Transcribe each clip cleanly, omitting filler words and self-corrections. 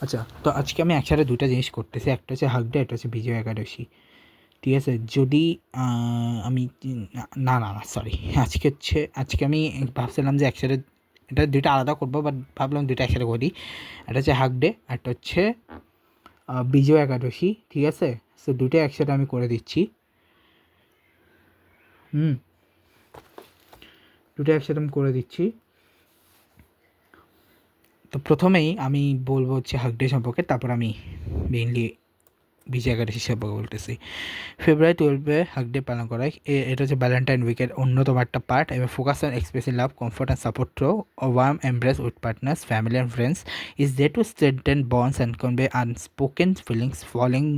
আচ্ছা, তো আজকে আমি একসাথে দুটো জিনিস করতেছি, একটা হচ্ছে হাগ ডে, একটা হচ্ছে বিজয় একাদশী। ঠিক আছে, যদি আমি না না না সরি, আজকে আমি ভাবছিলাম যে একসাথে এটা দুইটা আলাদা করবো, বাট ভাবলাম দুইটা একসাথে করি। একটা হচ্ছে হাগ ডে, একটা হচ্ছে বিজয় একাদশী। ঠিক আছে, সো দুটো একসাথে আমি করে দিচ্ছি। দুটো একসাথে আমি করে দিচ্ছি। তো প্রথমেই আমি বলবো হচ্ছে হাগ ডে সম্পর্কে, তারপর আমি মেইনলি বিজয় একাদশী সম্পর্কে বলতেছি। ফেব্রুয়ারি 12-এ হাগ ডে পালন করা হয়। এটা হচ্ছে ভ্যালেন্টাইন উইকের অন্যতম একটা পার্ট এবং focus on expressing love, comfort and support through a warm embrace with partners, family and friends is there to strengthen bonds and convey unspoken feelings falling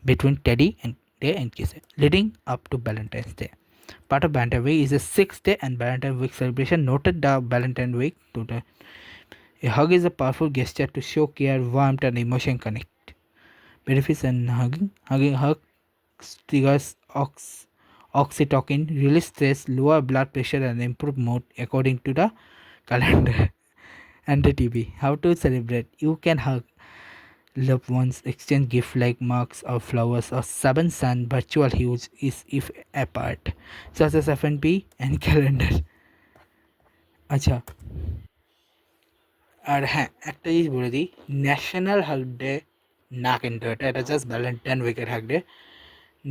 between Teddy and Day and Kiss, leading up to Valentine's Day. Part of Valentine Week is a 6-day and Valentine Week celebration. Noted the Valentine Week to the a hug is a powerful gesture to show care, warmth, and emotion connect. Benefits and hug triggers oxytocin, release stress, lower blood pressure, and improve mood according to the calendar. And the TV. How to celebrate? You can hug loved ones, exchange gifts like marks or flowers or seven sun virtual hues is if apart, such as F&B and calendar. আচ্ছা, আর হ্যাঁ, একটা জিনিস বলে দিই, national hug day না, কিন্তু এটা এটা জাস্ট ভ্যালেন্টাইন উইকের hug day.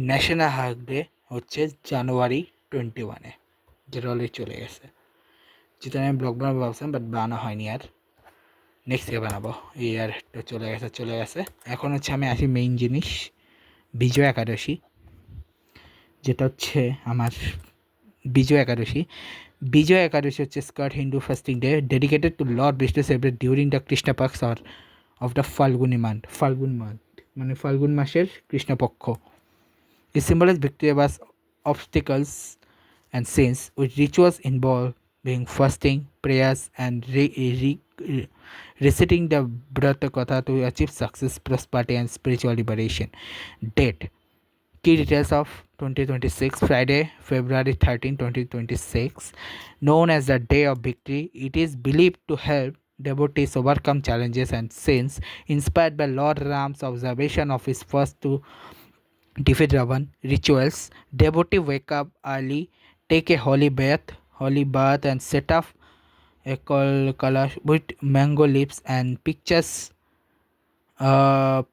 National hug day হচ্ছে জানুয়ারি 21-এ, যেটা অলরেডি চলে গেছে, যেটা আমি ব্লগ বানাবো ভাবছিলাম, বাট বানানো হয়নি আর। নেক্সট ইয়ার বানাবো, এই ইয়ারটা চলে গেছে। এখন হচ্ছে আমি আসি মেইন জিনিস, বিজয় একাদশী, যেটা হচ্ছে আমার বিজয় একাদশী। বিজয় একাদশী হচ্ছে sacred Hindu fasting day dedicated to lord Vishnu celebrate during the Krishnapaksha of the Phalgun month, মানে ফাল্গুন মাসের কৃষ্ণপক্ষ। It symbolizes victory over obstacles and sins, with rituals involving fasting, prayers, and reciting the Brata Katha to achieve success, prosperity, and spiritual liberation. Date: key details of 2026, Friday, February 13, 2026, known as the Day of Victory. It is believed to help devotees overcome challenges and sins, inspired by Lord Ram's observation of his first two defeat Ravan. Rituals: devotee wake up early, take a holy bath, and set up a kalash with mango leaves and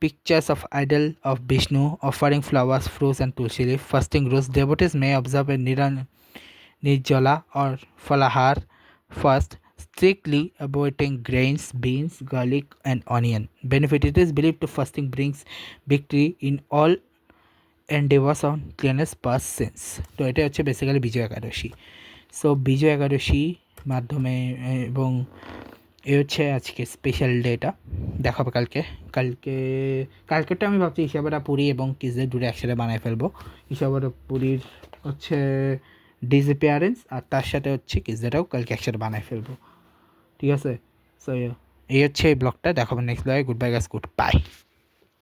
pictures of idol of Vishnu, offering flowers, fruits, and tulsi leaf. Fasting rules: devotees may observe a nirjala or falahar fast, strictly avoiding grains, beans, garlic, and onion. Benefit: it is believed to fasting brings victory in all endeavors on clearness past sins. তো এটা হচ্ছে basically বিজয় একাদশী। So বিজয় একাদশী মাধ্যমে এবং এই হচ্ছে আজকে special data. দেখাবো কালকেটা আমি ভাবছি ঈশাবারা পুরী এবং কিসদের দূরে একসাথে বানায় ফেলবো। ঈশাবারা পুরীর হচ্ছে ডিসঅ্যাপিয়ারেন্স, আর তার সাথে হচ্ছে কিসদেরও কালকে একসাথে বানায় ফেলবো। ঠিক আছে, সো এই হচ্ছে এই ব্লগটা। দেখাবো নেক্সট ব্লগে। Good bye guys, good bye.